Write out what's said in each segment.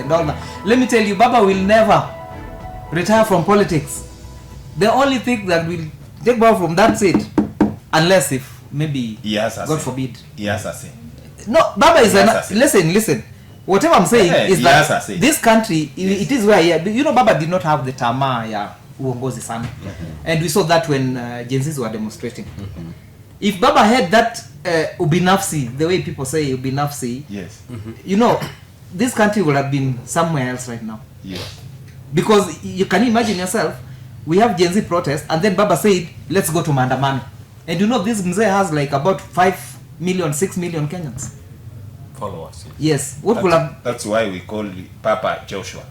and all that. Let me tell you, Baba will never retire from politics. The only thing that will take Baba from that seat, unless if maybe God forbid. Yes, I say. No, Baba is listen. Whatever I'm saying is that this country, it is where Baba did not have the tamaa uongozi sana. And we saw that when Gen Zs were demonstrating. If Baba had that ubinafsi, the way people say ubinafsi, yes, this country would have been somewhere else right now. Yes. Because you can imagine yourself, we have Gen Z protests, and then Baba said, let's go to maandamano. And this mzee has like about 5 million, 6 million Kenyans. Followers. Yes. That's why we call Papa Joshua.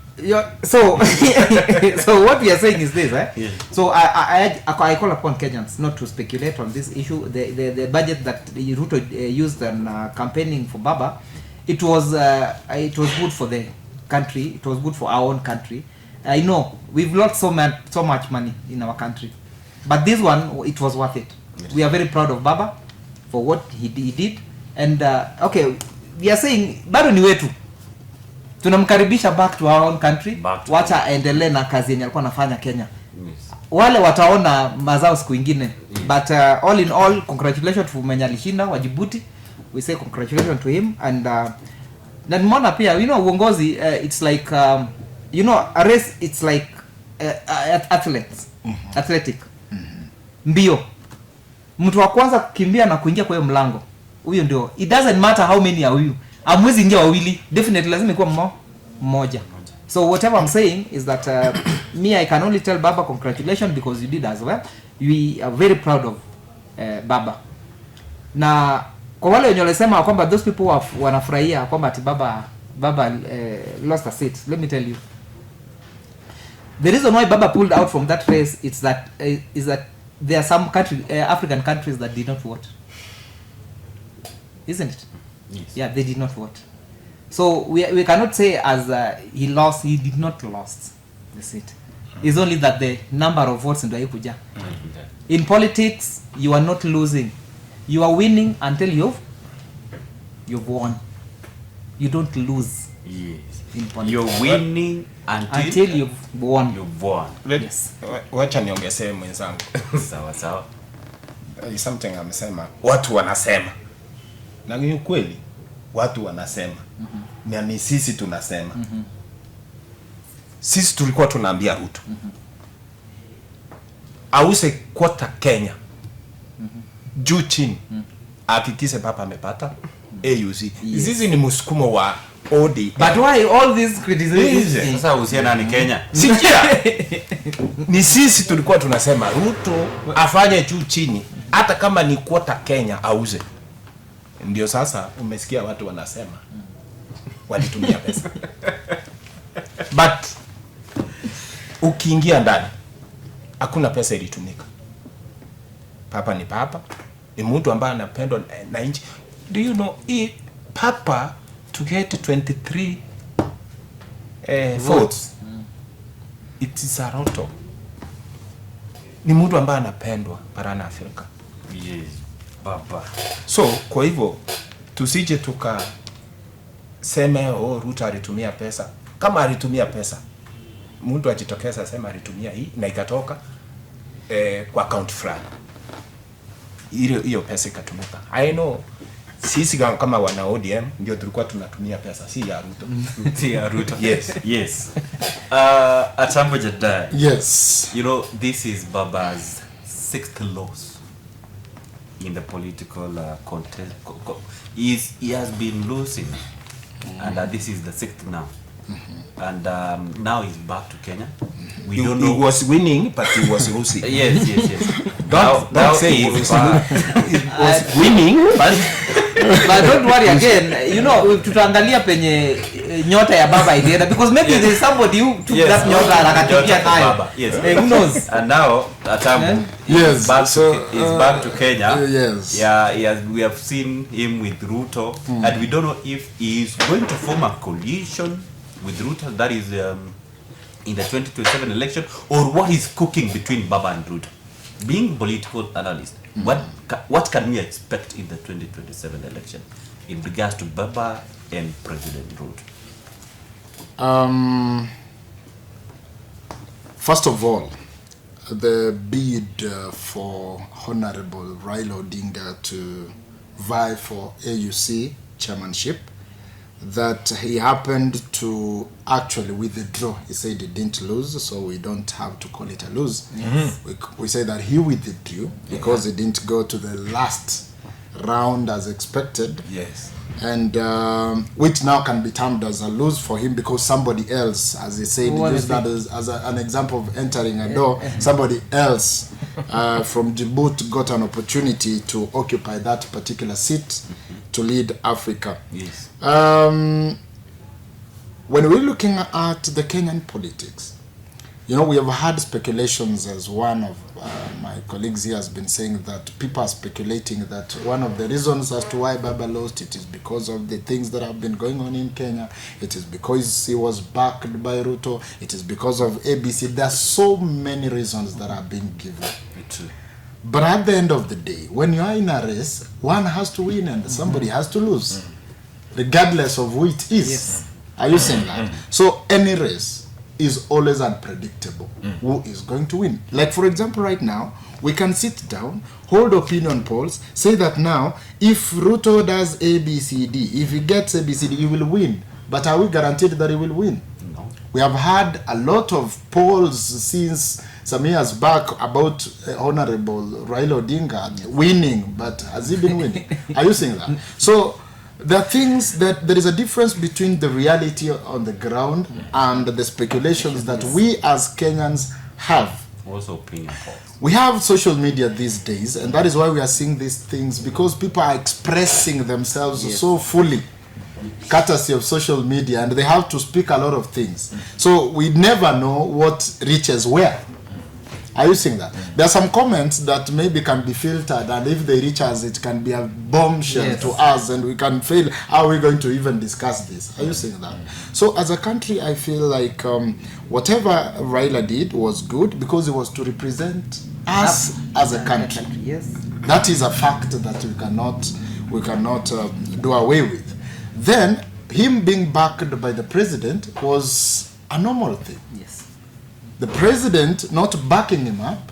So what we are saying is this, Yeah. So I call upon Kenyans not to speculate on this issue. The budget that Ruto used on campaigning for Baba, it was good for the country. It was good for our own country. I know we've lost so much money in our country, but this one, it was worth it. Yes. We are very proud of Baba for what he did, and we are saying bado ni wetu, tunamkaribisha back to our own country. Wacha aendelee na kazi yenye alikuwa anafanya Kenya. Yes. Wale wataona mazao siku ingine. Yes. But all in all, congratulations to mwenye alishinda wa Djibouti. We say congratulations to him, and na nimeona pia uongozi, it's like a race, it's like athletes. Athletic. Mbio. Mtu wa kwanza kukimbia na kuingia kwa hiyo mlango, huyo ndio. It doesn't matter how many are you. Amwezi ingia wawili, definitely lazima ikuwa mmoja. So whatever I'm saying is that me, I can only tell Baba congratulations because you did as well. We are very proud of Baba. Na kwa wale wenye walisema kwamba those people wanafurahia kwamba ati Baba lost a seat, let me tell you, the reason why Baba pulled out from that race is that there are some African countries that did not vote, isn't it? Yes. Yeah, they did not vote. So we cannot say as he did not lost the seat. It's only that the number of votes ndio haikuja. In politics, you are not losing. You are winning until you've won. You don't lose. Yes. In politics. You're winning until you've won. You've won. Yes. Wacha niongezee mwenzangu. Sawa. Something amesema, watu wanasema. Na ni kweli, watu wanasema. Na ni sisi tunasema. Sisi tulikuwa tunaambia Ruto. Ause kwota Kenya. Juu chini. Hakikishe Papa amepata AUC. Yes. Sisi ni msukumo wa ODM. But why all this criticism? Sasa uhusiana ni Kenya. Sikia. Ni sisi tulikuwa tunasema Ruto afanye juu chini, hata kama ni kwota Kenya auze. Ndio sasa umesikia watu wanasema walitumia pesa. But ukiingia ndani hakuna pesa ilitumika. Papa ni Papa, ni mtu ambaye anapendwa na nchi. Do you know Papa to get 23 votes, it is a Ruto. Ni mtu ambaye anapendwa barani Afrika. Yes, Papa. So kwa hivyo tusije tukaseme Ruto alitumia pesa. Kama alitumia pesa, mtu ajitokeza asema alitumia hii na ikatoka kwa account fulani, hiyo pesa ikatumika. I know sisi kama wana ODM ndio tulikuwa tunatumia pesa, si ya Ruto. Si ya Ruto. Yes. Atambo Jannai. Yes. This is Baba's 6th loss in the political contest. He has been losing, and this is the 6th now. And now he's back to Kenya. We don't know. He was winning, but he was losing. Yes. Don't say he was winning, but don't worry again. Tutaangalia penye nyota ya Baba ilienda, because maybe there's somebody who took that nyota na akatupia nayo. Yes. Who knows? And now Atambo is back to Kenya. Yes. Yeah, we have seen him with Ruto, and we don't know if he is going to form a coalition with Ruto, that is in the 2027 election, or what is cooking between Baba and Ruto. Being political analyst, what can we expect in the 2027 election in regards to Baba and President Ruto? First of all, the bid for Honorable Raila Odinga to vie for AUC chairmanship, that he happened to actually withdraw. He said he didn't lose, so we don't have to call it a lose. Mm-hmm. We say that he withdrew because he didn't go to the last round as expected. Yes. And which now can be termed as a lose for him because somebody else, as he said, he used that as an example of entering a door. Somebody else from Djibouti got an opportunity to occupy that particular seat to lead Africa. Yes. When we're looking at the Kenyan politics, you know, we have had speculations, as one of my colleagues here has been saying, that people are speculating that one of the reasons as to why Baba lost it is because of the things that have been going on in Kenya. It is because he was backed by Ruto. It is because of ABC. There are so many reasons that have been given. But at the end of the day, when you are in a race, one has to win and somebody has to lose, regardless of who it is. Yes. Are you saying that? So any race is always unpredictable. Who is going to win? Like, for example, right now, we can sit down, hold opinion polls, say that now, if Ruto does A, B, C, D, if he gets A, B, C, D, he will win. But are we guaranteed that he will win? No. We have had a lot of polls since some years back about Honorable Raila Odinga winning, but has he been winning? Are you saying that? So there are things that there is a difference between the reality on the ground and the speculations that we as Kenyans have. Also opinion polls. We have social media these days, and that is why we are seeing these things, because people are expressing themselves so fully, courtesy of social media, and they have to speak a lot of things. So we never know what reaches where. Are you seeing that? There are some comments that maybe can be filtered, and if they reach us, it can be a bombshell to us, and we can fail. How are we going to even discuss this? Are you seeing that? So as a country, I feel like whatever Raila did was good because it was to represent us as a country. Yes. That is a fact that we cannot do away with. Then him being backed by the president was a normal thing. Yes. The president not backing him up,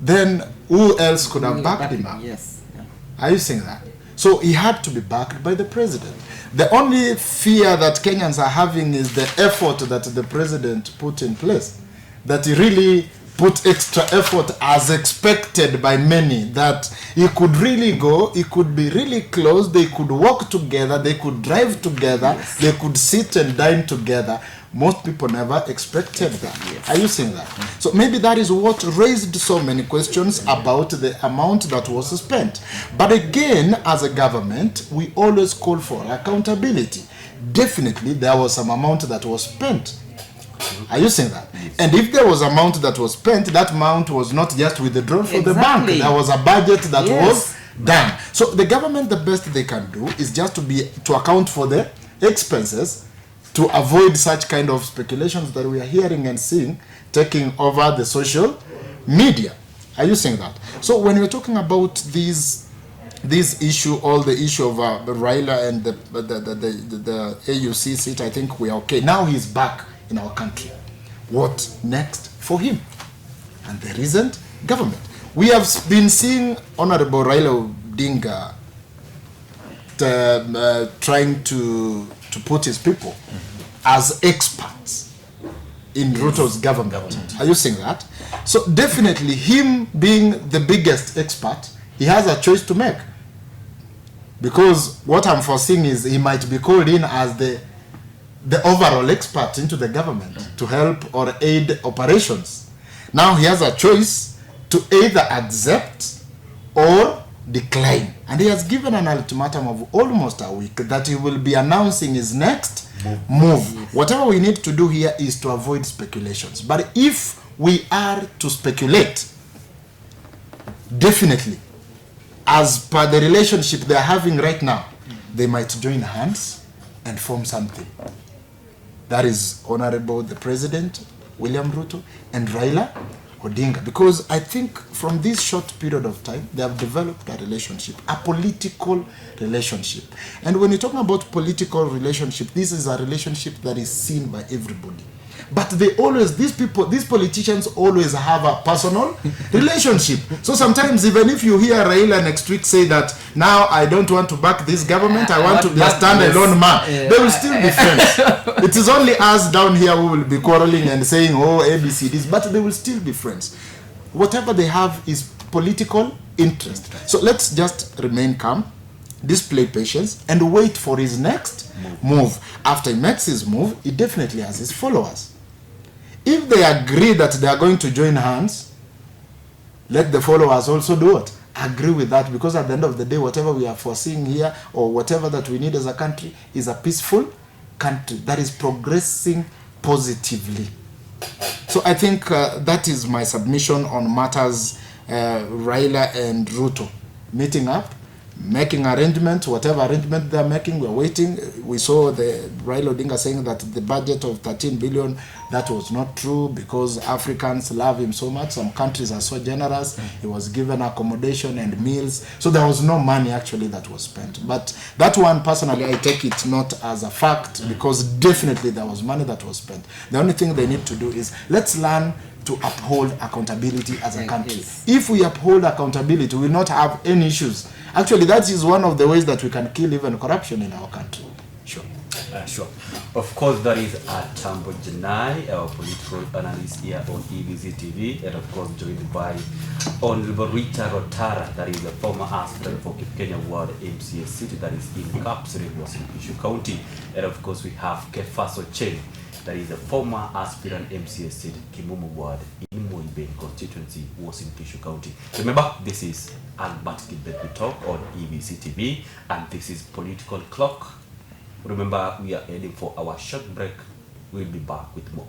then who else could have backed him up? Yes. Yeah. Are you saying that? So he had to be backed by the president. The only fear that Kenyans are having is the effort that the president put in place. That he really put extra effort as expected by many, that he could really go, he could be really close, they could walk together, they could drive together, they could sit and dine together. Most people never expected that. Yes. Are you seeing that? So maybe that is what raised so many questions about the amount that was spent. But again, as a government, we always call for accountability. Definitely, there was some amount that was spent. Are you saying that? Yes. And if there was amount that was spent, that amount was not just withdrawn from the bank. There was a budget that was done. So the government, the best they can do is just to account for the expenses, to avoid such kind of speculations that we are hearing and seeing taking over the social media. Are you saying that? So when we're talking about this issue, all the issue of Raila and the AUC seat, I think we are okay. Now he's back in our country. What next for him? And there isn't government. We have been seeing Honorable Raila Odinga trying to put his people as experts in Ruto's government. Are you saying that? So definitely him being the biggest expert, he has a choice to make. Because what I'm foreseeing is he might be called in as the overall expert into the government to help or aid operations. Now he has a choice to either accept or decline. And he has given an ultimatum of almost a week that he will be announcing his next move. Whatever we need to do here is to avoid speculations. But if we are to speculate, definitely, as per the relationship they are having right now, they might join hands and form something. That is Honorable the President, William Ruto, and Raila, Odinga, because I think from this short period of time, they have developed a relationship, a political relationship. And when you're talking about political relationship, this is a relationship that is seen by everybody. But they always, these politicians always have a personal relationship. So sometimes even if you hear Raila next week say that, now I don't want to back this government, I want to be a standalone man, they will still be friends. It is only us down here who will be quarreling and saying, oh, ABCDs, but they will still be friends. Whatever they have is political interest. So let's just remain calm, display patience, and wait for his next move. After he makes his move, he definitely has his followers. If they agree that they are going to join hands, let the followers also do it. Agree with that, because at the end of the day, whatever we are foreseeing here, or whatever that we need as a country, is a peaceful country that is progressing positively. So I think that is my submission on matters Raila and Ruto meeting up, making arrangements, whatever arrangement they are making, we're waiting. We saw the Raila Odinga saying that the budget of 13 billion, that was not true, because Africans love him so much. Some countries are so generous. He was given accommodation and meals. So there was no money actually that was spent. But that one, personally, I take it not as a fact, because definitely there was money that was spent. The only thing they need to do is, let's learn to uphold accountability as a country. If we uphold accountability, we will not have any issues. Actually, that is one of the ways that we can kill even corruption in our country. Sure. Sure. Of course, that is Atambo Jannai, our political analyst here on EBC TV, and of course joined by Honorable Rotara, that is the former aspirant for Kenya Ward MCA seat, that is in Kapseret, Uasin County, and of course we have Kephas Ochieng, that is the former aspirant MCA seat, Kimumu Ward in Moiben constituency, Uasin County. Remember, this is Albert Kibet we talk on EBC TV, and this is Political Clock. Remember, we are heading for our short break. We'll be back with more.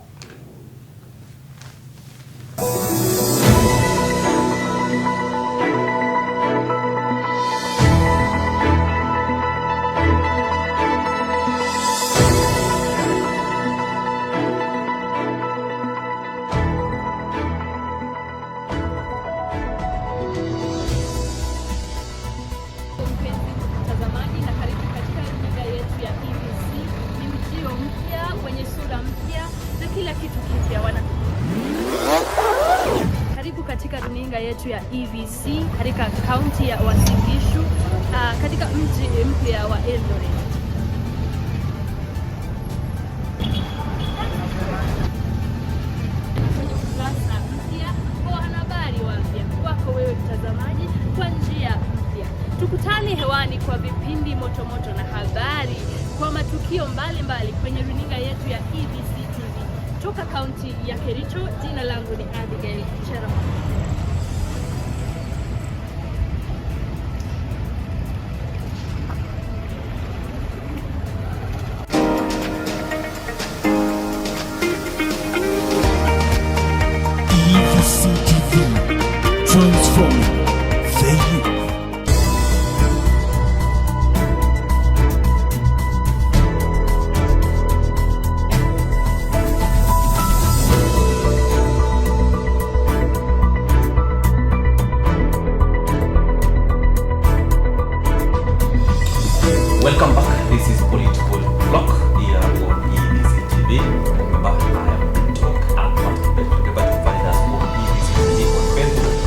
Yetu ya EVC katika kaunti ya Uasin Gishu, katika mji mpya wa Eldoret. Kwenye ukurasa mpya kwa wanahabari wapya, wako wewe mtazamaji, kwa njia mpya. Tukutane hewani kwa vipindi motomoto na habari kwa matukio mbalimbali kwenye runinga yetu ya EVC TV. Toka kaunti ya Kericho, jina langu ni Abigail Cherama. Transforming the youth. Welcome back. This is Political Block here on EBC TV. Remember, I am Talk Albert Kibet. Remember to find us on EBC TV on Facebook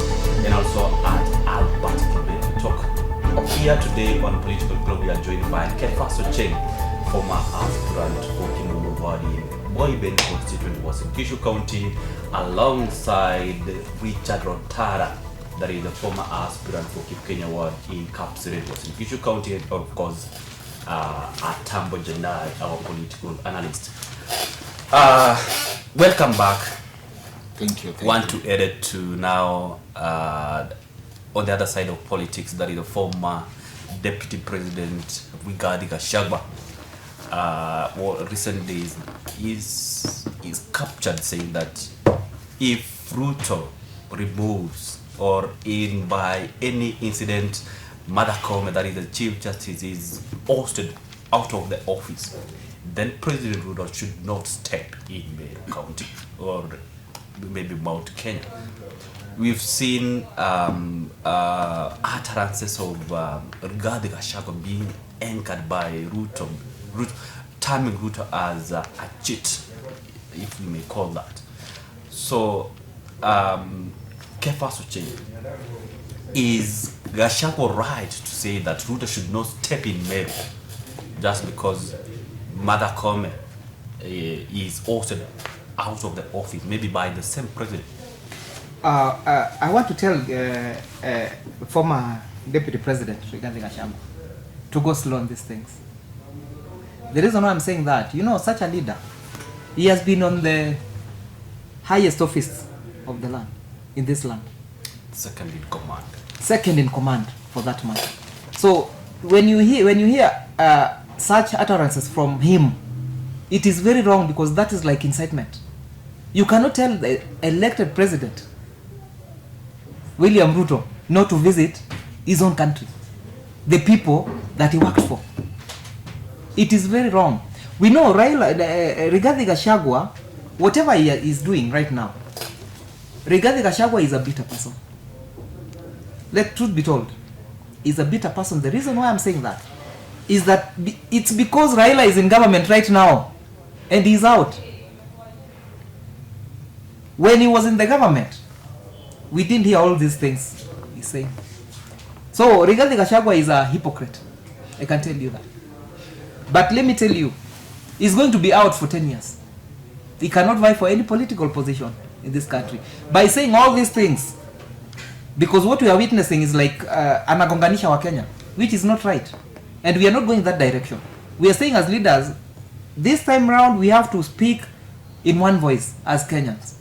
and also at Albert Kibet Talk. Here today on Political Block, we are joined by Kephas Ochieng, former aspirant for Kimumu Ward in Moiben constituency, Uasin County, alongside Richard Rotara, that is the former aspirant for Kenya Ward in Kapseret, Uasin County, and of course Atambo Jannai, our political analyst. Welcome back. Thank you. Want to edit to now on the other side of politics, that is the former deputy president Rigathi Gachagua. Recent days is captured saying that if Ruto removes or in by any incident Mother Kome, that is the Chief Justice, is ousted out of the office, then President Ruto should not step in Meru County or maybe Mount Kenya. We've seen utterances of Rigathi Gachagua being anchored by Ruto, terming Ruto as a cheat, if we may call that. So, Kephas Ochieng, is Gachagua right to say that Ruto should not step in Meru just because Mother Kome is also out of the office, maybe by the same president? I want to tell former Deputy President Rigathi Gachagua to go slow on these things. The reason why I'm saying that, you know, such a leader, he has been on the highest office of the land, in this land. Second in command. Second in command, for that matter. So when you hear such utterances from him, it is very wrong, because that is like incitement. You cannot tell the elected president William Ruto not to visit his own country, the people that he worked for. It is very wrong. We know Rigathi Gachagua, whatever he is doing right now, Rigathi Gachagua is a bitter person. Let truth be told, he's a bitter person. The reason why I'm saying that is that it's because Raila is in government right now and he's out. When he was in the government, we didn't hear all these things he's saying. So Rigathi Gachagua is a hypocrite, I can tell you that. But let me tell you, he's going to be out for 10 years. He cannot vie for any political position in this country by saying all these things, because what we are witnessing is like anagonganisha wa Kenya, which is not right, and we are not going that direction. We are saying as leaders, this time round we have to speak in one voice as Kenyans.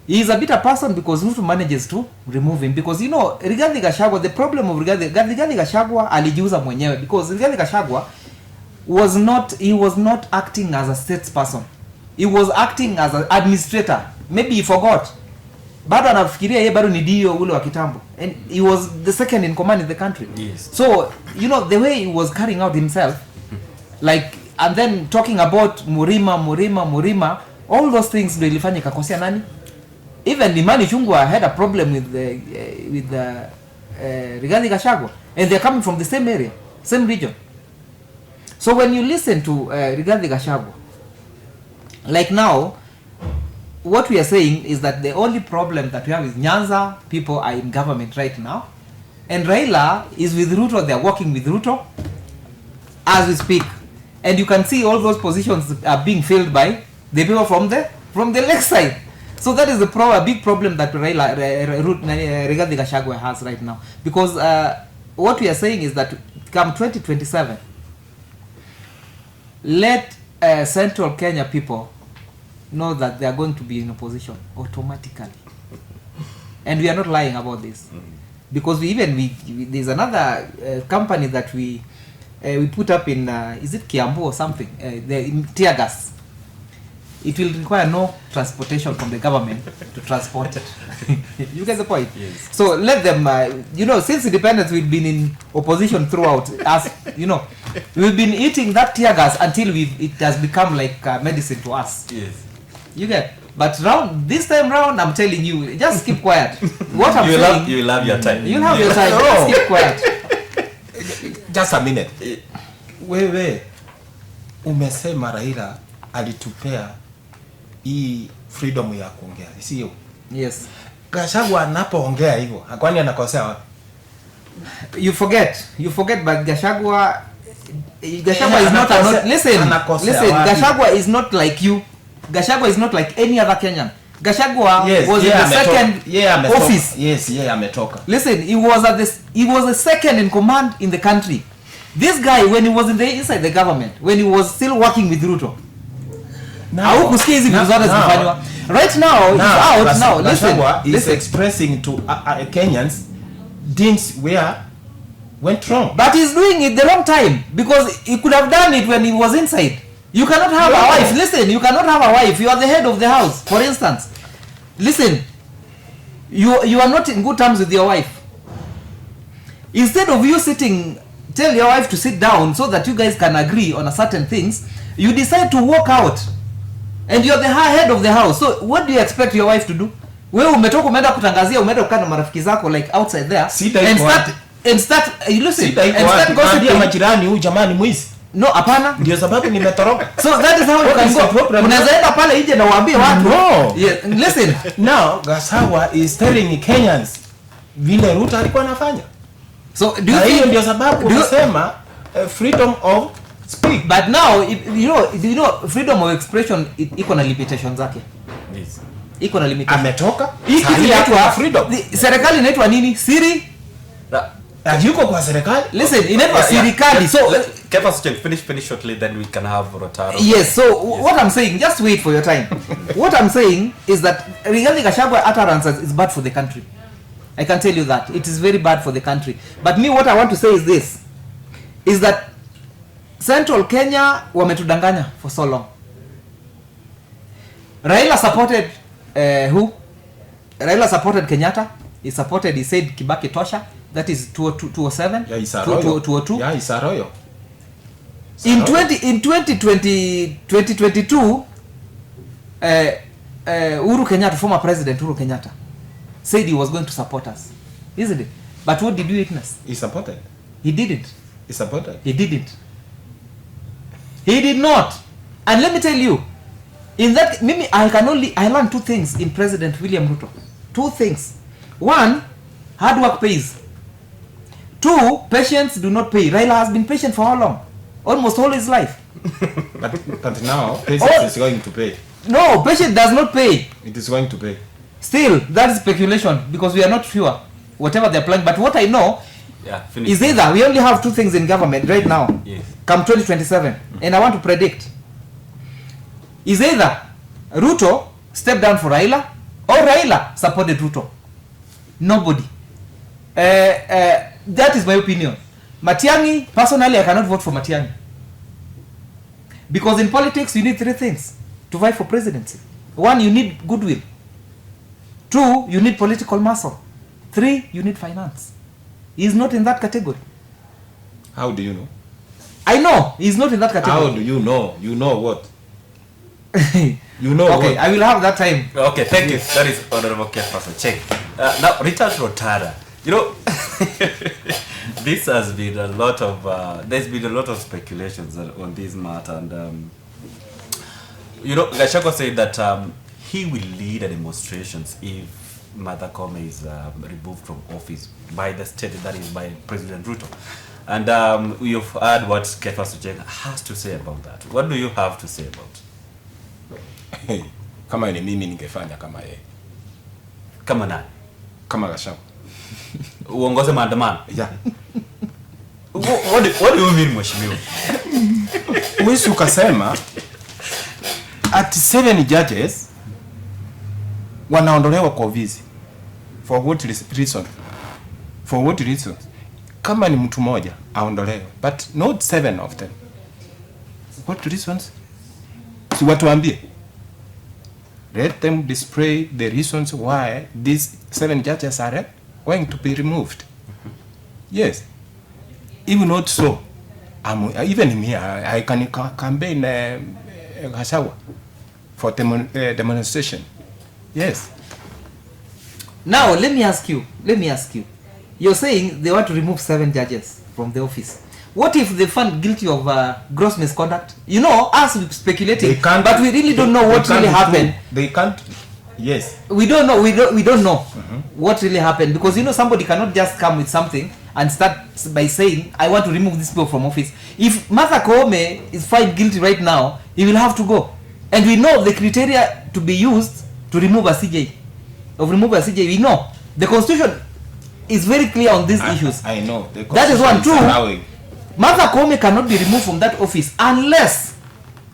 He is a bitter person because Ruto manages to remove him, because you know Rigathi Gachagua, the problem of Rigathi Gachagua alijiuza mwenyewe, because Rigathi Gachagua was not acting as a statesperson. He was acting as an administrator. Maybe he forgot. Bado anafikiria yeye bado ni dio ule wa kitambo, and he was the second in command in the country. Yes. So you know the way he was carrying out himself, like, and then talking about Murima, all those things ndio ilifanya ikakosea nani. Even Imani Chungwa had a problem with Rigathi Gachagua, and they're coming from the same area, same region. So when you listen to Rigathi Gachagua, like now, what we are saying is that the only problem that we have is Nyanza people are in government right now, and Raila is with Ruto. They are working with Ruto as we speak, and you can see all those positions are being filled by the people from the left side. So that is a big problem that Rigathi Gachagua has right now, because what we are saying is that come 2027, let Central Kenya people know that they are going to be in opposition automatically, and we are not lying about this, because there's another company that we put up in is it Kiambu or something, the tear gas. It will require no transportation from the government to transport it. You get the point? Yes. So let them, you know, since independence we've been in opposition throughout. As you know, we've been eating that tear gas until it has become like medicine to us. Yes. You get? But this time round, I'm telling you, just keep quiet. What I'm saying, you will have your time. you'll have your time. Just keep quiet. Just a minute. Wewe umesema Raila alitupea hii freedom ya kuongea, sio? Yes. Gachagua anapoongea hivyo, kwani anakosea wapi? You forget, but Gachagua is not listen. Gachagua is not like you. Gachagua is not like any other Kenyan. Gachagua was in the second office. Yes, ametoka. Listen, he was the second in command in the country. This guy, when he was inside the government, when he was still working with Ruto, right now he's out. Now listen, he's expressing to Kenyans things where went wrong, but he's doing it the wrong time, because he could have done it when he was inside. You cannot have a wife. Listen, you cannot have a wife. You are the head of the house, for instance. Listen, you are not in good terms with your wife. Instead of you tell your wife to sit down so that you guys can agree on a certain things, you decide to walk out and you're the head of the house. So what do you expect your wife to do? Wewe umetoka umeenda kutangazia, umeenda kukaa na marafiki zako like outside there and start you listen and start gossiping majirani, huyu jamani mwizi. No, hapana. Ndio sababu nimetoroka. So that is how you can go. Unaweza enda pale nje na waambie watu. No. Yeah, listen. Now Gachagua is telling Kenyans vile Ruto alikuwa anafanya. So do you think ndio sababu unasema freedom of speak. But now you know freedom of expression iko na limitations zake. Yes. Iko na limitations. Ametoka. Hii inaitwa freedom. Serikali inaitwa nini? Siri? Yuko kwa serikali. Listen, inaitwa serikali. So Kephas, finish shortly, then we can have Rotara. Yes, so what I'm saying, just wait for your time. What I'm saying is that regarding Gachagua utterances is bad for the country. I can tell you that. It is very bad for the country. But me, what I want to say is this, is that Central Kenya wametudanganya for so long. Raila supported who? Raila supported Kenyatta. He said Kibaki Tosha. That is 207. Yeah, he's a 202. Yeah, he's a royal. In 2022, Uhuru Kenyatta, former president Uhuru Kenyatta, said he was going to support us, isn't it? But what did we witness? He supported. He didn't. He supported. He didn't. He did not. And let me tell you, in that, I learned two things in President William Ruto. Two things. One, hard work pays. Two, patience do not pay. Raila has been patient for how long? Almost all his life. but now, patience is going to pay. No, patience does not pay. It is going to pay. Still, that is speculation because we are not sure whatever they're planning. But what I know is either we only have two things in government right now, come 2027, and I want to predict, is either Ruto stepped down for Raila or Raila supported Ruto. Nobody. That is my opinion. Matiang'i, personally, I cannot vote for Matiang'i. Because in politics, you need three things to vie for presidency. One, you need goodwill. Two, you need political muscle. Three, you need finance. He is not in that category. How do you know? I know he is not in that category. How do you know? You know what? You know okay, what? I will have that time. Okay, thank you. That is Honorable Kephas Ochieng. Now, return to Rotara. You know, this has been a lot of, there's been a lot of speculations on this matter. And, you know, Gachagua said that he will lead a demonstrations if Martha Koome is removed from office by the state, that is by President Ruto. And you've heard what Kephas Ochieng has to say about that. What do you have to say about it? Hey, kama ni mimi ningefanya kama yeye. Kama nani? Kama Gachagua. Uongoze maandamano. Yeah. What do you mean, mheshimiwa? Uwezi ukasema at 7 judges wanaondolewa kwa ofisi. For what reason? For what reason? Kama ni mtu mmoja aondolewe, but not 7 of them. What reasons? Si watuambie. Let them display the reasons why these 7 judges are going to be removed. Yes. Even not so, even me, I can campaign Gachagua for demonstration. Yes. Now, let me ask you. You're saying they want to remove 7 judges from the office. What if they found guilty of gross misconduct? You know, us speculating, but we really don't know what really happened. They can't. Yes. We don't know. We don't know what really happened, because you know somebody cannot just come with something and start by saying, "I want to remove these people from office." If Martha Koome is found guilty right now, he will have to go, and we know the criteria to be used to remove a CJ. We know the Constitution is very clear on these issues. I know. That is one. Two, Martha Koome cannot be removed from that office unless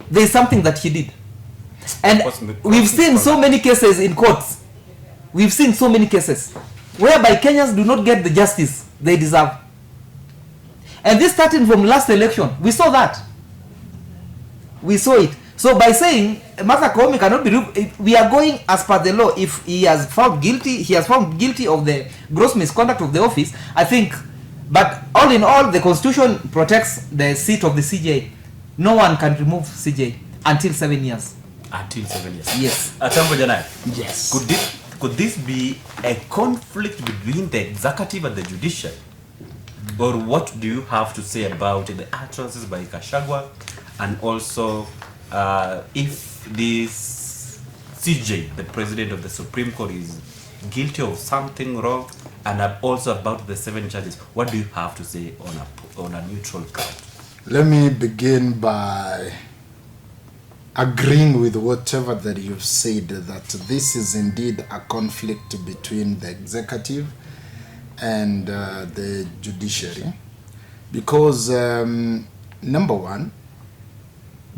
there is something that she did. And we've seen so many cases in courts. We've seen so many cases whereby Kenyans do not get the justice they deserve. And this starting from last election, we saw that. We saw it. So by saying Martha Koome cannot be removed, we are going as per the law. If he has found guilty of the gross misconduct of the office, I think. But all in all, the Constitution protects the seat of the CJ. No one can remove CJ until 7 years. Until 7 years. Yes. Atambo Jannai. Yes. Could this be a conflict between the executive and the judiciary? Or what do you have to say about the utterances by Gachagua, and also if this CJ, the president of the Supreme Court, is guilty of something wrong, and also about the 7 charges? What do you have to say on a neutral ground? Let me begin by agreeing with whatever that you've said, that this is indeed a conflict between the executive and the judiciary, because number one,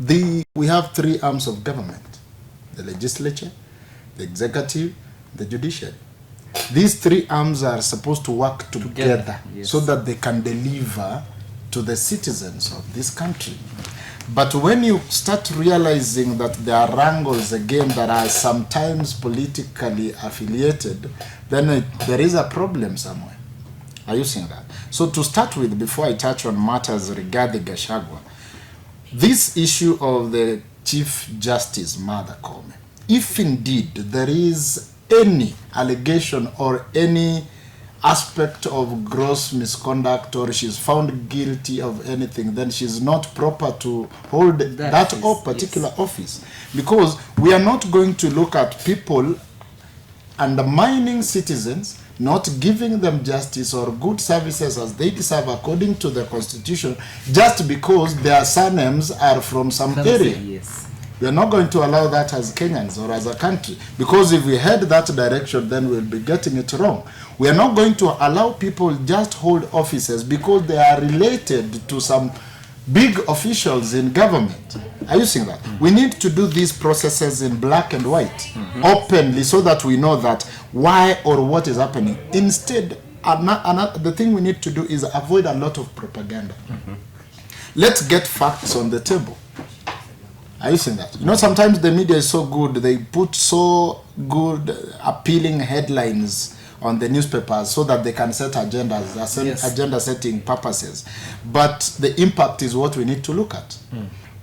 we have 3 arms of government: the legislature, the executive, the judiciary. These 3 arms are supposed to work together yes. so that they can deliver to the citizens of this country. But when you start realizing that there are wrangles again that are sometimes politically affiliated, then there is a problem somewhere. Are you seeing that? So to start with, before I touch on matters regarding Gachagua, this issue of the Chief Justice Martha Koome, if indeed there is any allegation or any aspect of gross misconduct, or she's found guilty of anything, then she's not proper to hold that particular office. Because we are not going to look at people undermining citizens, not giving them justice or good services as they deserve according to the constitution, just because their surnames are from some area. Yes. We are not going to allow that as Kenyans or as a country, because if we head that direction, then we'll be getting it wrong. We are not going to allow people just hold offices because they are related to some big officials in government. Are you seeing that? We need to do these processes in black and white, openly, so that we know that why or what is happening. Instead, the thing we need to do is avoid a lot of propaganda. Let's get facts on the table. Are you seeing that? You know, sometimes the media is so good, they put so good, appealing headlines on the newspapers so that they can set agendas, agenda setting purposes. But the impact is what we need to look at.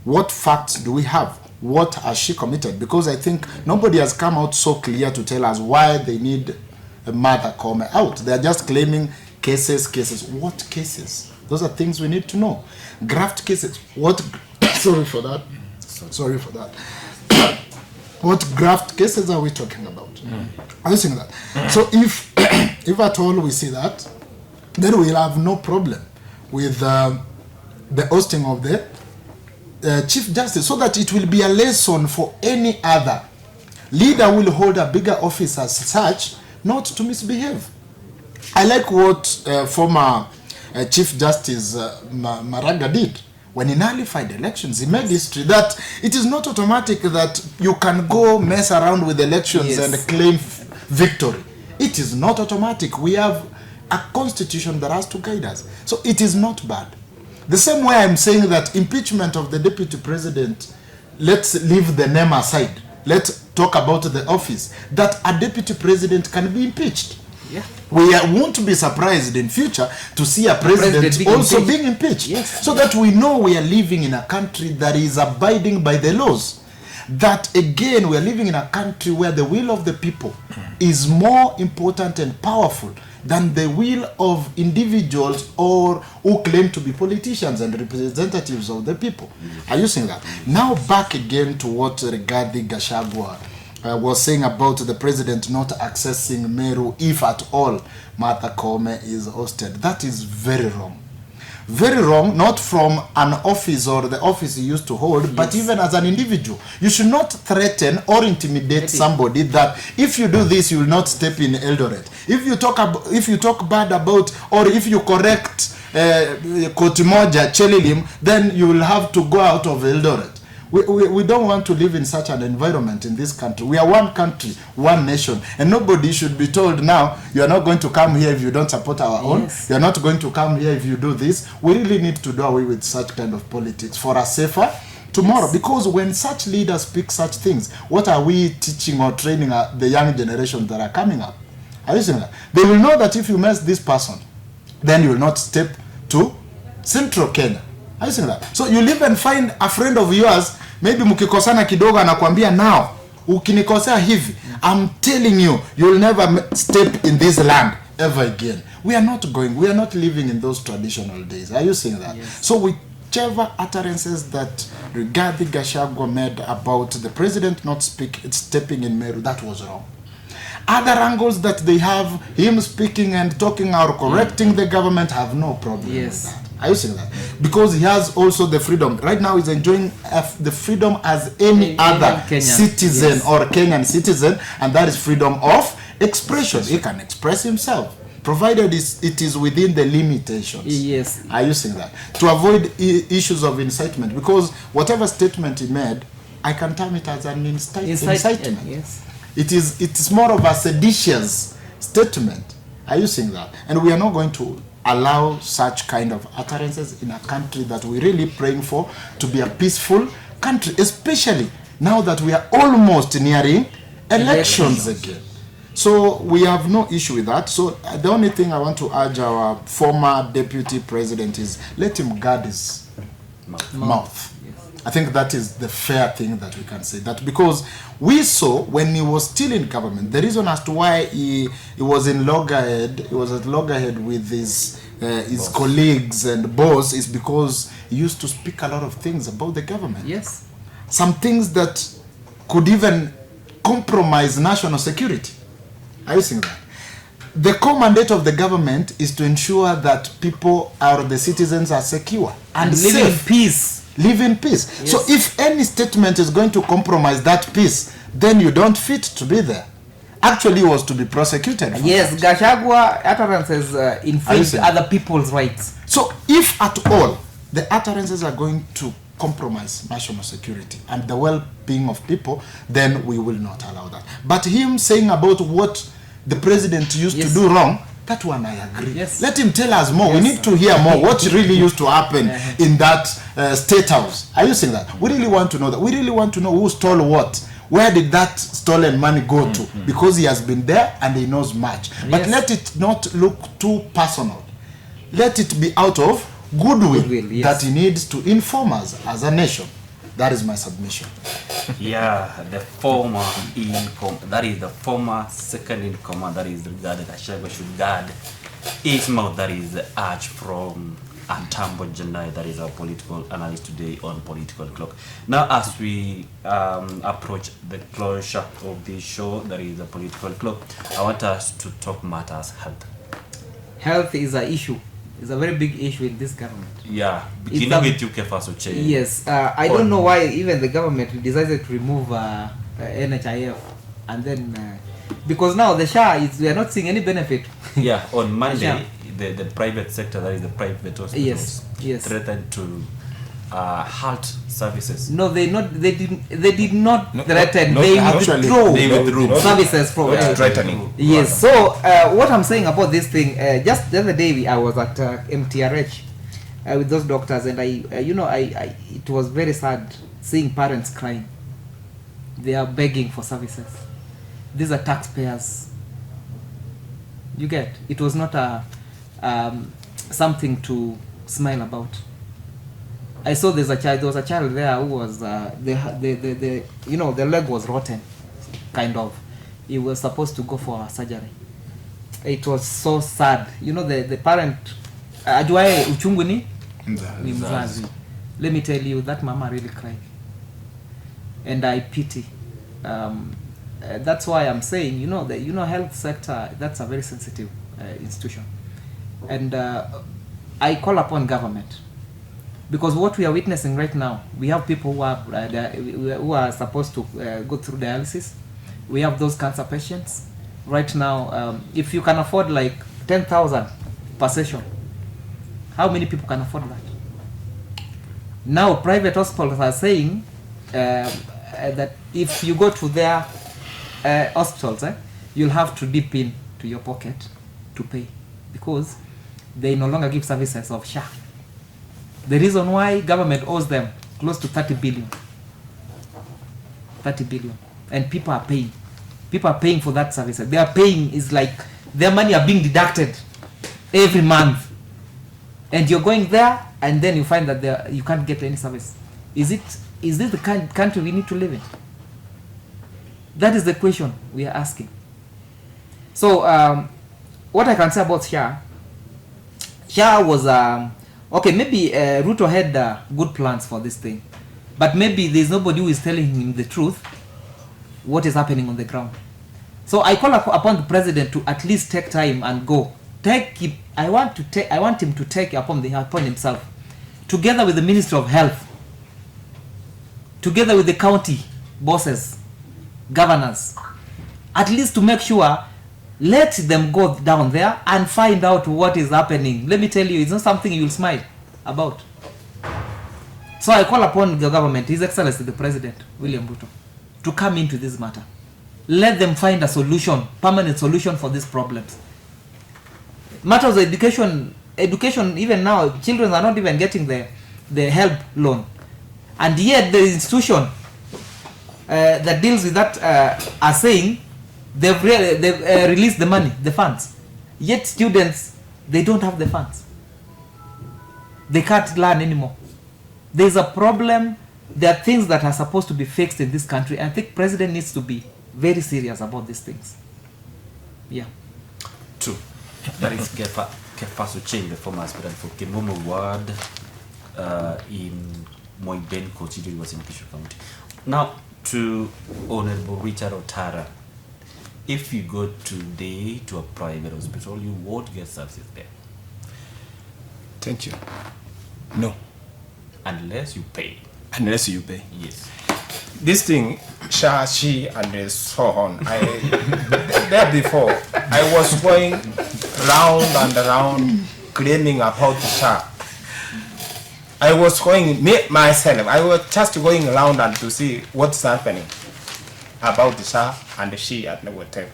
What facts do we have? What has she committed? Because I think nobody has come out so clear to tell us why they need Martha Koome out. They are just claiming cases. What cases? Those are things we need to know. Graft cases. What? Sorry for that. What graft cases are we talking about? Are you seeing that? So if at all we see that, then we'll have no problem with the hosting of the Chief Justice, so that it will be a lesson for any other leader will hold a bigger office as such, not to misbehave. I like what former Chief Justice Maraga did. When he nullified elections, he made history that it is not automatic that you can go mess around with elections and claim victory. It is not automatic. We have a constitution that has to guide us. So it is not bad. The same way I'm saying that impeachment of the deputy president, let's leave the name aside. Let's talk about the office. That a deputy president can be impeached. Yeah. We won't be surprised in future to see a president also being impeached. Yes. So that we know we are living in a country that is abiding by the laws. That again, we are living in a country where the will of the people is more important and powerful than the will of individuals or who claim to be politicians and representatives of the people. Are you saying that? Now back again to what Rigathi Gachagua was saying about the president not accessing Meru, if at all Martha Koome is hosted. That is very wrong. Very wrong, not from an office or the office you used to hold, but even as an individual. You should not threaten or intimidate somebody that if you do this, you will not step in Eldoret. If you talk bad about, or if you correct Kotimoja, Chelilim, then you will have to go out of Eldoret. We don't want to live in such an environment in this country. We are one country, one nation, and nobody should be told now, you are not going to come here if you don't support our own. You are not going to come here if you do this. We really need to do away with such kind of politics for a safer tomorrow. Because when such leaders speak such things, what are we teaching or training the young generation that are coming up? Are you saying that? They will know that if you mess this person, then you will not step to Central Kenya. Are you seeing that? So you'll even find a friend of yours, maybe mkikosana kidogo anakuambia, now ukinikosea hivi, I'm telling you, you'll never step in this land ever again. We are not living in those traditional days. Are you seeing that? Yes. So whichever utterances that Rigathi Gachagua made about the president not stepping in Meru, that was wrong. Other angles that they have, him speaking and talking or correcting the government, have no problem with that. Are you seeing that? Because he has also the freedom. Right now he's enjoying the freedom as any other Kenyan citizen or Kenyan citizen, and that is freedom of expression. He can express himself, provided it is within the limitations. Yes. Are you seeing that? To avoid issues of incitement, because whatever statement he made, I can term it as an incitement. Yes. It is more of a seditious statement. Are you seeing that? And we are not going to allow such kind of utterances in a country that we're really praying for to be a peaceful country, especially now that we are almost nearing elections again. So we have no issue with that. So the only thing I want to urge our former deputy president is let him guard his mouth. I think that is the fair thing that we can say. That because we saw when he was still in government, the reason as to why he was in loggerhead, he was at loggerhead with his colleagues and boss, is because he used to speak a lot of things about the government. Yes. Some things that could even compromise national security. Are you seeing that? The core mandate of the government is to ensure that people or the citizens are secure and live in safe. peace. Live in peace. Yes. So if any statement is going to compromise that peace, then you don't fit to be there. Actually, it was to be prosecuted. Yes, Gachagua utterances infringe other people's rights. So if at all the utterances are going to compromise national security and the well-being of people, then we will not allow that. But him saying about what the president used to do wrong, that one I agree. Yes. Let him tell us more. Yes. We need to hear more. What really used to happen in that state house? Are you saying that? We really want to know that. We really want to know who stole what. Where did that stolen money go to? Because he has been there and he knows much. But let it not look too personal. Let it be out of goodwill, that he needs to inform us as a nation. That is my submission. Yeah, the former that is the former second in command, that is Rigathi Gachagua should guard his mouth. That is the urge from Atambo Jannai, that is our political analyst today on Political Clock. Now, as we approach the closure of this show, that is the Political Clock, I want us to talk matters health. Health is an issue. It's a very big issue in this government. Yeah, beginning with you, Kephas, Ochieng. Yes, I don't know why even the government decided to remove NHIF, and then because now the SHA is, we are not seeing any benefit. Yeah, on Monday, the private sector, that is the private hospitals, yes, threatened to halt services. No, they did not threaten. They withdrew services from. Threatening. Yes. So what I'm saying about this thing, just the other day I was at MTRH with those doctors, and I it was very sad seeing parents crying. They are begging for services. These are taxpayers. You get? It was not a something to smile about. I saw there was a child there who was the leg was rotten, kind of. He was supposed to go for surgery. It was so sad. The parent ajuae uchungu ni mzazi. Let me tell you, that mama really cried, and I pity. That's why I'm saying, the health sector, that's a very sensitive institution, and I call upon government. Because what we are witnessing right now, we have people who are supposed to go through dialysis. We have those cancer patients. Right now, if you can afford like 10,000 per session, how many people can afford that? Now, private hospitals are saying that if you go to their hospitals, you'll have to dip in to your pocket to pay, because they no longer give services of SHA. The reason why government owes them close to 30 billion. 30 billion. And people are paying. People are paying for that service. They are paying is like their money are being deducted every month. And you're going there and then you find that you can't get any service. Is this the country we need to live in? That is the question we are asking. So what I can say about SHA was okay, maybe Ruto had good plans for this thing, but maybe there's nobody who is telling him the truth, what is happening on the ground. So I call upon the president to at least take time and go. I want him to take upon himself, together with the Ministry of Health, together with the county bosses, governors, at least to make sure, let them go down there and find out what is happening. Let me tell you, it's not something you'll smile about. So I call upon the government, His Excellency the President, William Ruto, to come into this matter. Let them find a solution, permanent solution for these problems. Matters of education, even now, children are not even getting the help loan. And yet the institution that deals with that are saying they've released the money, the funds. Yet students, they don't have the funds. They can't learn anymore. There's a problem. There are things that are supposed to be fixed in this country. And I think President needs to be very serious about these things. Yeah. True. That is Kephas Ochieng, the former aspirant for Kemomo Ward in Moiben constituency, was in Kishu County. Now to Honorable Richard Rotara. If you go today to a private hospital, you won't get services there. Thank you. No. Unless you pay. Unless you pay. Yes. This thing, SHA, she, and so on. There before, I was going round and around claiming about SHA. I was going, myself, I was just going around and to see what's happening about the SHA and she and whatever.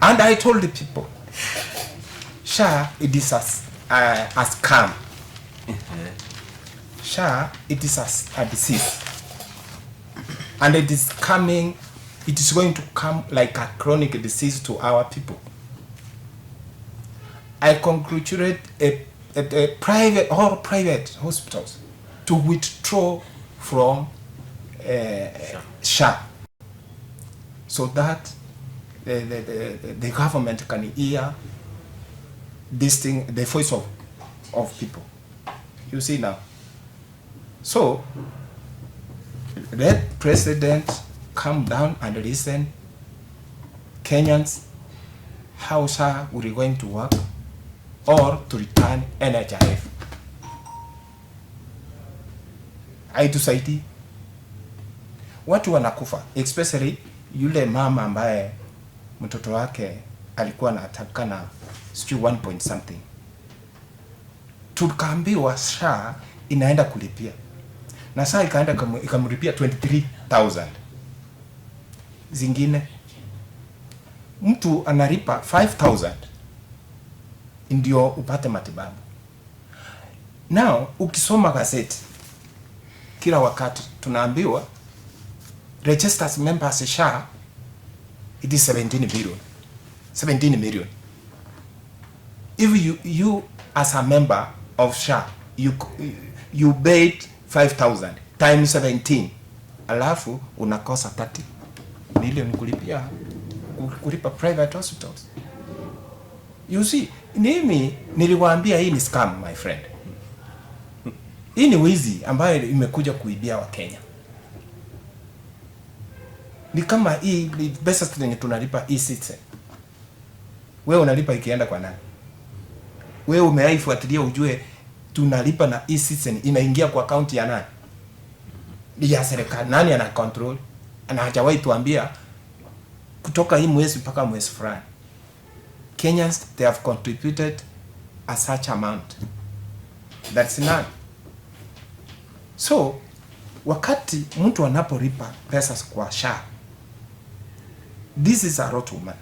And I told the people, SHA, it is a scam. SHA, it is a disease. And it is coming, it is going to come like a chronic disease to our people. I congratulate a private hospitals to withdraw from SHA, so that the government can hear this thing, the voice of people. You see now. So let President come down and listen. Kenyans, how SHA will going to work, or to return NHIF. Haitusaidii. Watu wanakufa, especially yule mama ambaye mtoto wake alikuwa anataka na 1 point something. Tukaambiwa SHA inaenda kulipia. Na SHA ikaenda ikamlipia 23,000. Zingine mtu analipa 5,000 ndio upate matibabu. Now ukisoma gazeti kila wakati tunaambiwa registered members SHA, it is 17 million. If you as a member of SHA, you paid 5,000 times 17, alafu unakosa 30 million kulipa private hospitals. You see, mimi niliwaambia hii ni scam, my friend. Hii ni wizi ambayo imekuja kuibia wa Kenya. Ni kama hii pesa zenye tunalipa e-citizen. Wewe unalipa ikienda kwa nani? Wewe umeifuatilia ujue tunalipa na e-citizen inaingia kwa account ya nani? Ya serikali. Nani ana control? Ana hajawahi tuambia kutoka hii mwezi mpaka mwezi fulani. Kenyans, they have contributed a such amount. That's none. So, wakati mtu anapolipa pesa kwa SHA, this is a rot woman.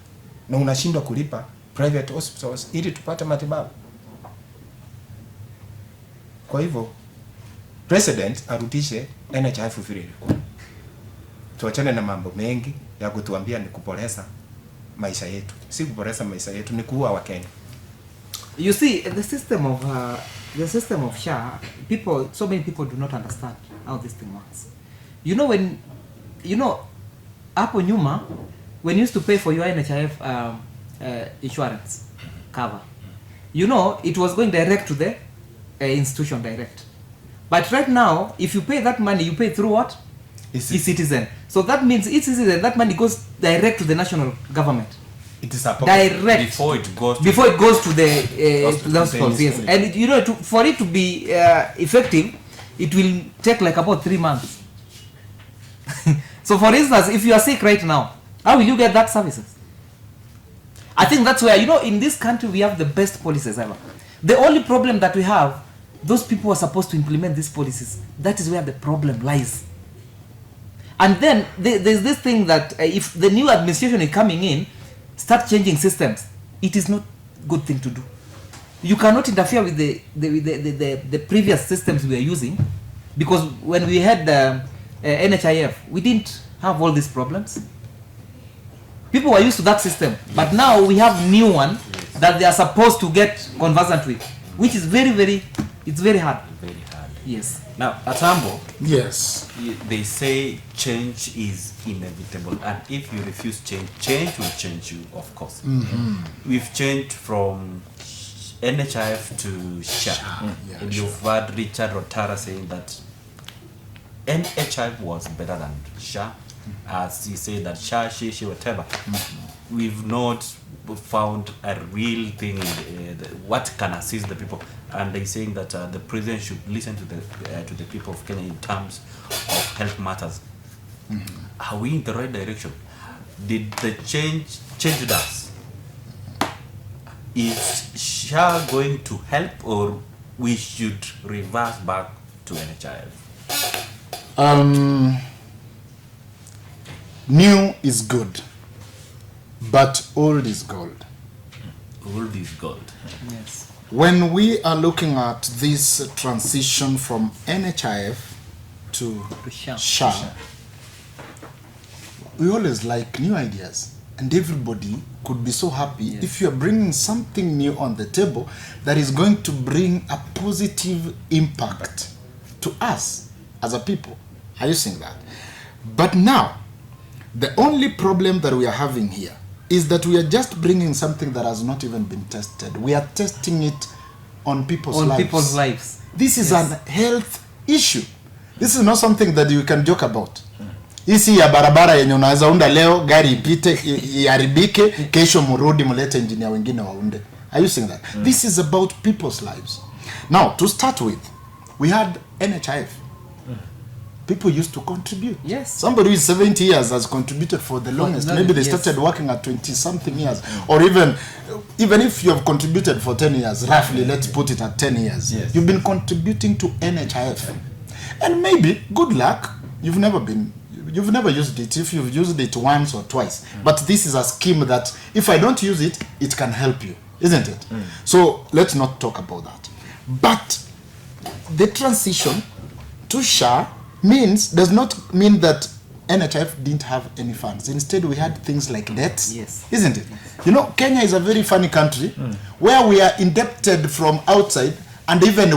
Na unashindwa kulipa private hospitals ili tupate matibabu. Kwa hivyo, President arudishe NHIF vile ilikuwa. Tuachane na mambo mengi ya kutuambia ni kuboresha maisha yetu. Si kuboresha maisha yetu, ni kuua wa Kenya. You see, the system of SHA, so many people do not understand how this thing works. Hapo nyuma, when you used to pay for your NHIF insurance cover, it was going direct to the institution direct. But right now, if you pay that money, you pay through what? eCitizen. So that means eCitizen, that money goes direct to the national government. It is a direct before it goes to the hospitals. Yes, and for it to be effective, it will take like about 3 months. So for instance, if you are sick right now, how will you get that services? I think that's where, in this country we have the best policies ever. The only problem that we have, those people who are supposed to implement these policies, that is where the problem lies. And then there's this thing that if the new administration is coming in, start changing systems, it is not a good thing to do. You cannot interfere with the previous systems we are using, because when we had NHIF, we didn't have all these problems. People were used to that system, but now we have new one that they are supposed to get conversant with, which is very, very, it's very hard. very hard. Yes. Now, Atambo, Yes. they say change is inevitable, and if you refuse change, change will change you, of course. We've changed from NHIF to SHA. And you've heard Richard Rotara saying that NHIF was better than SHA, as he said that SHA, she, whatever. We've not found a real thing what can assist the people, and they're saying that the president should listen to the people of Kenya in terms of health matters. Are we in the right direction? Did the change us? Is SHA going to help, or we should reverse back to NHIF? New is good, but old is gold. Old is gold. Yes. When we are looking at this transition from NHIF to SHA, we always like new ideas, and everybody could be so happy if you are bringing something new on the table that is going to bring a positive impact to us as a people. Are you seeing that? But now, the only problem that we are having here is that we are just bringing something that has not even been tested. We are testing it on people's lives. This is an health issue. This is not something that you can joke about. Hisi ya barabara yenye unaweza unda leo, gari ipite, iharibike, kesho murudi mulete engineer wengine waunde. Are you seeing that? This is about people's lives. Now, to start with, we had NHIF. People used to contribute. Yes. Somebody who is 70 years has contributed for the longest. Maybe they started working at 20-something years. Or even if you have contributed for 10 years, roughly, let's put it at 10 years. Yes. You've been contributing to NHIF. And maybe, good luck, you've never used it. If you've used it once or twice. But this is a scheme that, if I don't use it, it can help you. Isn't it? So, let's not talk about that. But the transition to SHA does not mean that NHIF didn't have any funds. Instead, we had things like debts. Yes. Isn't it? You know, Kenya is a very funny country where we are indebted from outside, and even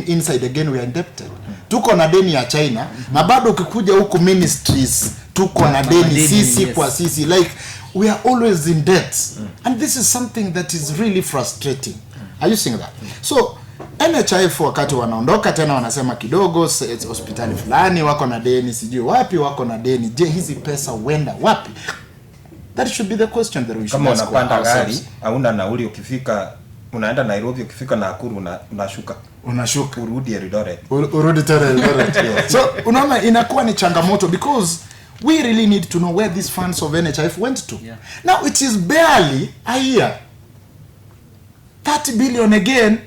inside again we are indebted. Tuko na deni ya China, na bado ukikuja huku ministries, tuko na deni sisi kwa sisi. Like, we are always in debt. And this is something that is really frustrating. Are you seeing that? So, NHIF wakati wanaondoka tena wanasema kidogo hospitali fulani wako na deni, sijui wapi wako na deni. Je, hizi pesa huenda wapi? That should be the question that we should ask. Kama unapanda gari, hauna nauli, ukifika unaenda Nairobi, ukifika Nakuru unashuka urudi Eldoret. Urudi tena Eldoret. So unaona inakuwa ni changamoto, because we really need to know where these funds of NHIF went to. Yeah. Now it is barely a year. 30 billion again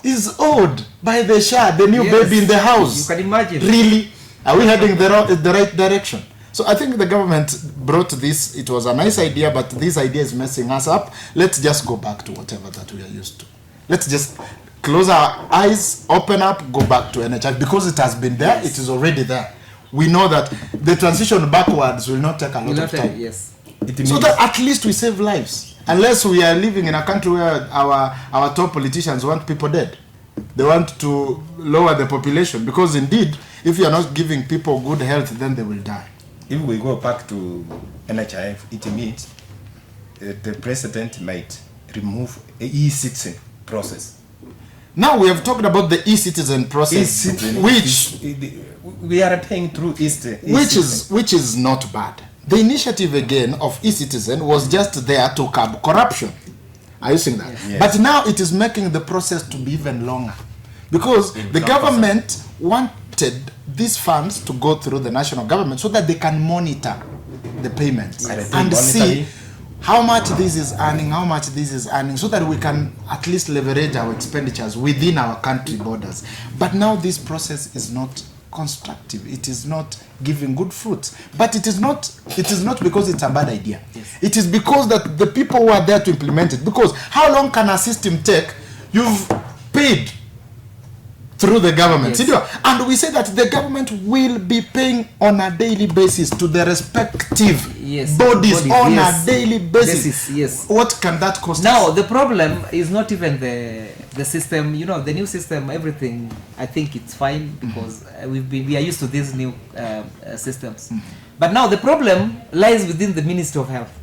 is owed by the SHA, the new baby in the house. You can imagine. Really? Are we heading the right direction? So I think the government brought this. It was a nice idea, but this idea is messing us up. Let's just go back to whatever that we are used to. Let's just close our eyes, open up, go back to NHIF, because it has been there. It is already there. We know that the transition backwards will not take a lot of time. Yes. So that at least we save lives. Unless we are living in a country where our top politicians want people dead. They want to lower the population, because indeed, if you are not giving people good health, then they will die. If we go back to NHIF, it means the president might remove the e-citizen process. Now we have talked about the e-citizen process, which we are paying through which is not bad. The initiative again of e-citizen was just there to curb corruption. Are you seeing that? Yes. But now it is making the process to be even longer, because the government wanted these funds to go through the national government so that they can monitor the payments and see how much this is earning, so that we can at least leverage our expenditures within our country borders. But now this process is not constructive. It is not giving good fruits. But it is not because it's a bad idea. Yes. It is because that the people who are there to implement it. Because how long can a system take? You've paid through the government. Yes. And we say that the government will be paying on a daily basis to the respective bodies on a daily basis. Yes. What can that cost Now us? the problem is not even the system. You know, the new system, everything, I think it's fine, because we are used to these new systems. But now the problem lies within the Ministry of Health.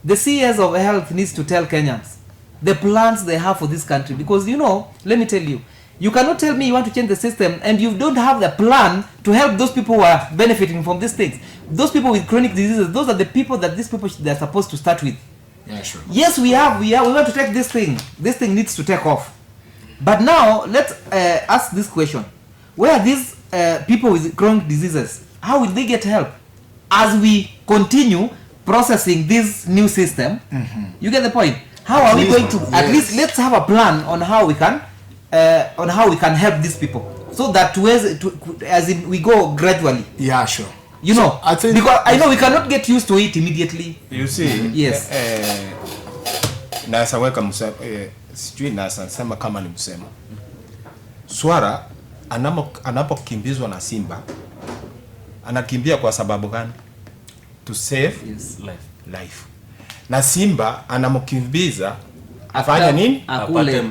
The CS of Health needs to tell Kenyans the plans they have for this country, because let me tell you, you cannot tell me you want to change the system and you don't have the plan to help those people who are benefiting from these things. Those people with chronic diseases, those are the people that they're supposed to start with. Yeah, sure. Yes, we want to take this thing. This thing needs to take off. But now let's ask this question: where are these people with chronic diseases? How will they get help as we continue processing this new system? You get the point? How are we going to at least let's have a plan on how we can help these people, so that as in we go gradually. Yeah, sure. I think, because I know we cannot get used to it immediately. You see, yes. Nasa weka msema, sijui nasa sema kama ni msema. Swara anapokimbizwa na simba, anakimbia kwa sababu gani? To save life. Na simba anamkimbiza afanye nini? Akule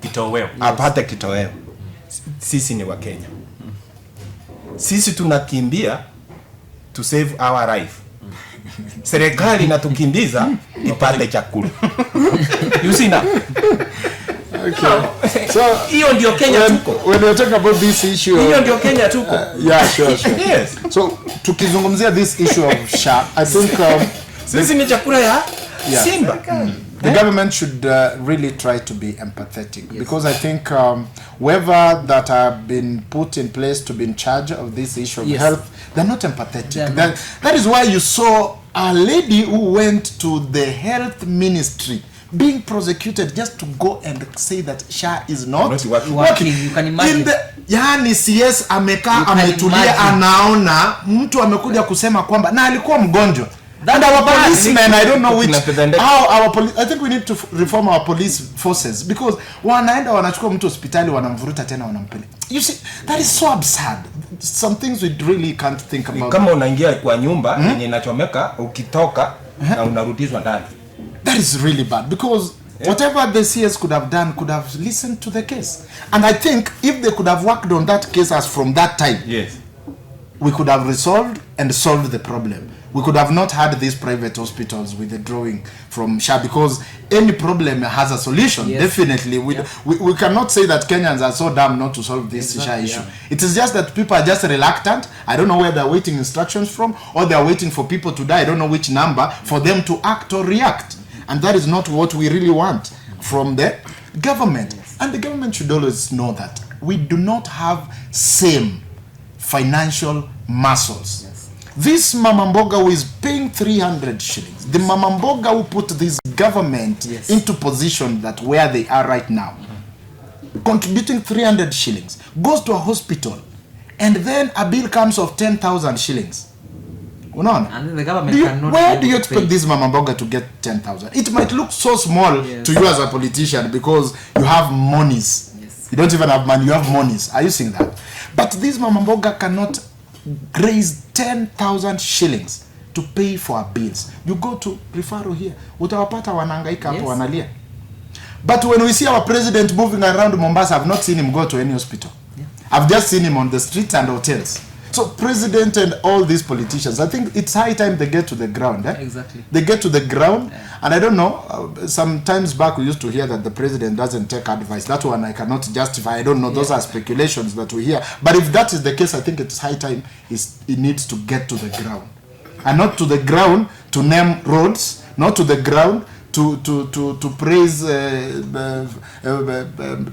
kitoweo. Apate kitoweo. Sisi ni wa Kenya. Sisi tunakimbia to save our life. Serikali inatukimbiza ipate chakula. You see now? Okay. So hiyo ndio Kenya tuko. When we talk about this issue, hiyo ndio Kenya tuko. Yeah, sure. Yes. So tukizungumzia this issue of SHA, I think sisi ni chakula ya simba. The government should really try to be empathetic, because I think whoever that have been put in place to be in charge of this issue of health, they're not empathetic. That is why you saw a lady who went to the health ministry being prosecuted just to go and say that SHA is not working. You can imagine. Yani CS amekaa ametulia, anaona mtu amekuja kusema kwamba na alikuwa mgonjwa. And our policemen, I don't know I think we need to reform our police forces, because wanaenda wanachukua mtu hospitali wanamvuruta tena wanampeleka. You see, that is so absurd. Some things we really can't think about. Kama unaingia kwa nyumba yenye inachomeka, ukitoka na unarudishwa ndani. That is really bad, because whatever the CS could have done could have listened to the case. And I think if they could have worked on that case as from that time, we could have resolved and solved the problem. We could have not had these private hospitals withdrawing from SHA, because any problem has a solution. Definitely. We cannot say that Kenyans are so dumb not to solve this SHA issue. It is just that people are just reluctant. I don't know where they're waiting instructions from, or they're waiting for people to die. I don't know which number for them to act or react. And that is not what we really want from the government. And the government should always know that we do not have same financial muscles. This Mama Mboga who is paying 300 shillings, the Mama Mboga who put this government into position that where they are right now, contributing 300 shillings, goes to a hospital, and then a bill comes of 10,000 shillings. And the government where do you expect this Mama Mboga to get 10,000? It might look so small to you as a politician, because you have monies. You don't even have money, you have monies. Are you seeing that? But this Mama Mboga cannot raise 10,000 shillings to pay for our bills. You go to referral here, utawapata wanahangaika hapo wanalia. But when we see our president moving around Mombasa, I've not seen him go to any hospital. I've just seen him on the streets and hotels. So president and all these politicians, I think it's high time they get to the ground. Exactly. They get to the ground, and I don't know, some times back we used to hear that the president doesn't take advice. That one I cannot justify. I don't know, those are speculations that we hear. But if that is the case, I think it's high time it needs to get to the ground. And not to the ground to name roads, not to the ground to praise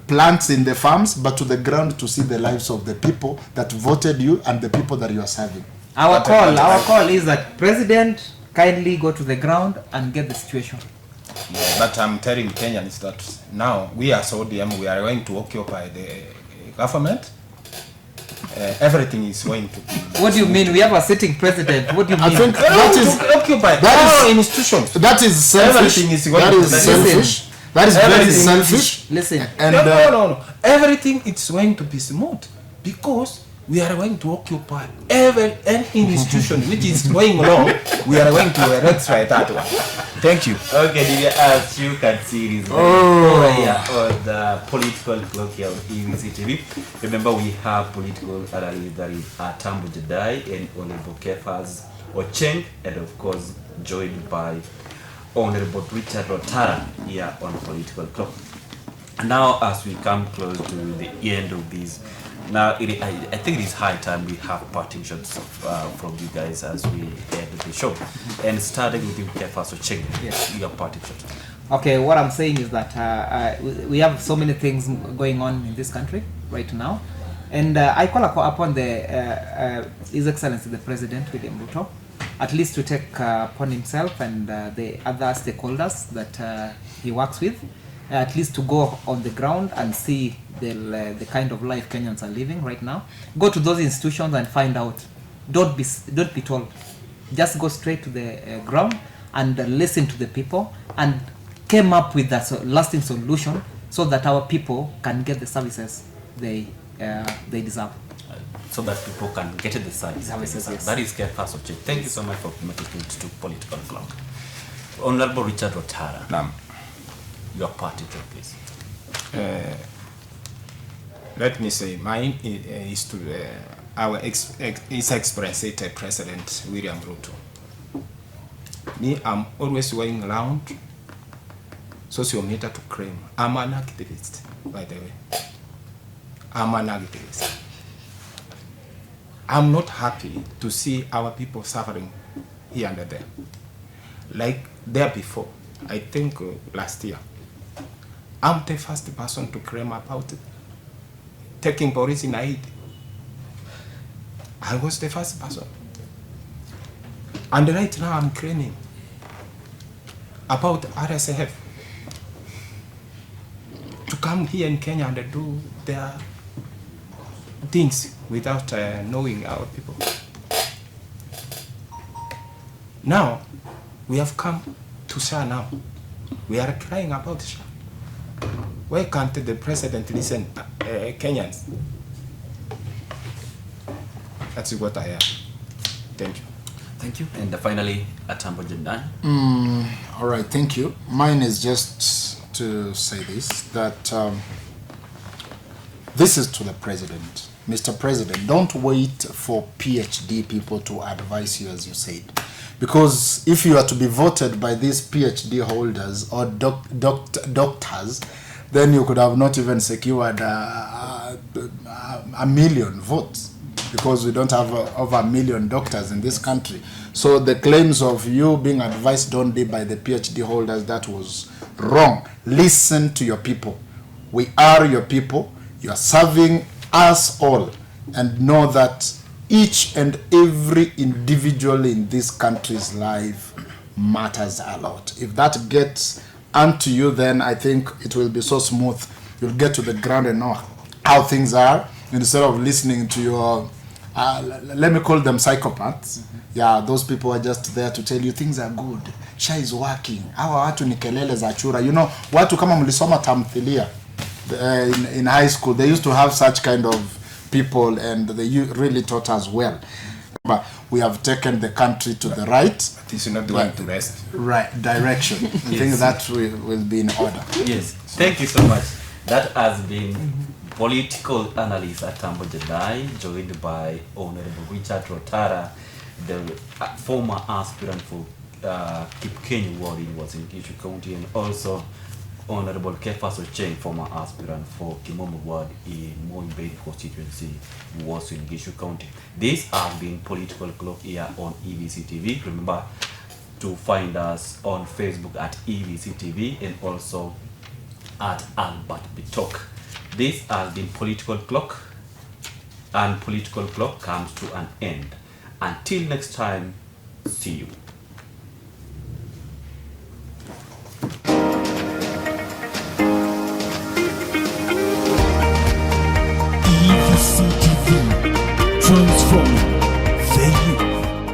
plants in the farms, but to the ground to see the lives of the people that voted you and the people that you are serving. Our call is that president kindly go to the ground and get the situation. Yeah, but I'm telling Kenyans that now we as ODM, we are going to occupy the government. Everything is going to be... What do you mean? We have a sitting president. What do you mean? I think that is occupy institutions. That is selfish. Everything is going that to is be selfish. That is very selfish. Listen. And no. Everything is going to be smooth because we are going to occupy any institution which is going along. We are going to rectify that one. Thank you. Okay, as you can see, it is on the political clock here on EBC TV. Remember, we have political analyst, that is Atambo, Jannai, and Honorable Kephas, Ochieng, and of course joined by Honorable Richard Rotara here on political clock. And now, as we come close to the end of this, now I think it is high time we have parting shots from you guys as we end the show. And starting with you, Kephas, Ochieng, your parting shot. Okay, what I'm saying is that we have so many things going on in this country right now, and I call upon His Excellency the President William Ruto, at least to take upon himself and the other stakeholders that he works with, at least to go on the ground and see the kind of life Kenyans are living right now. Go to those institutions and find out. Don't be told. Just go straight to the ground and listen to the people and came up with that lasting solution so that our people can get the services they deserve. So that people can get the services. Yes. That is Kephas. Thank you so much for making it to political vlog. Honorable Richard Rotara, your party, please. Let me say, mine is to our His Excellency President William Ruto. Me, I'm always going around social media to claim I'm an activist, by the way. I'm an activist. I'm not happy to see our people suffering here and there. Like there before, I think last year, I'm the first person to claim about it. Taking police in aid. I was the first person. And right now I'm claiming about RSF to come here in Kenya and do their things without knowing our people. Now, we have come to SHA now. We are crying about SHA. Why can't the president listen, Kenyans? That's what I have. Thank you. Thank you. And finally, Atambo, Jannai. All right, thank you. Mine is just to say this, that this is to the president. Mr. President, don't wait for PhD people to advise you, as you said. Because if you are to be voted by these PhD holders or doctors, then you could have not even secured a million votes, because we don't have over 1 million doctors in this country. So the claims of you being advised only by the PhD holders, that was wrong. Listen to your people. We are your people. You are serving us all, and know that each and every individual in this country's life matters a lot. If that gets unto you, then I think it will be so smooth. You'll get to the ground and know how things are, instead of listening to your let me call them psychopaths. Yeah, those people are just there to tell you things are good, SHA is working. Hawa watu ni kelele za chura. You know, watu kama mlisoma tamthilia in high school, they used to have such kind of people, and they really taught us well. we have taken the country to the right This is not the one to rest. direction. I think that will be in order. Yes, thank you so much. That has been political analyst Atambo Jannai, joined by Honorable Richard Rotara, the former aspirant for Kipkeny ward in Uasin-Gishu County, and also Honorable Kephas Ochieng, former aspirant for Kimomo ward in Moimbei constituency, Uasin-Gishu County. This has been Political Clock here on EVC TV. Remember to find us on Facebook at EVC TV and also at Albert Bitok. This has been Political Clock, and Political Clock comes to an end. Until next time, see you.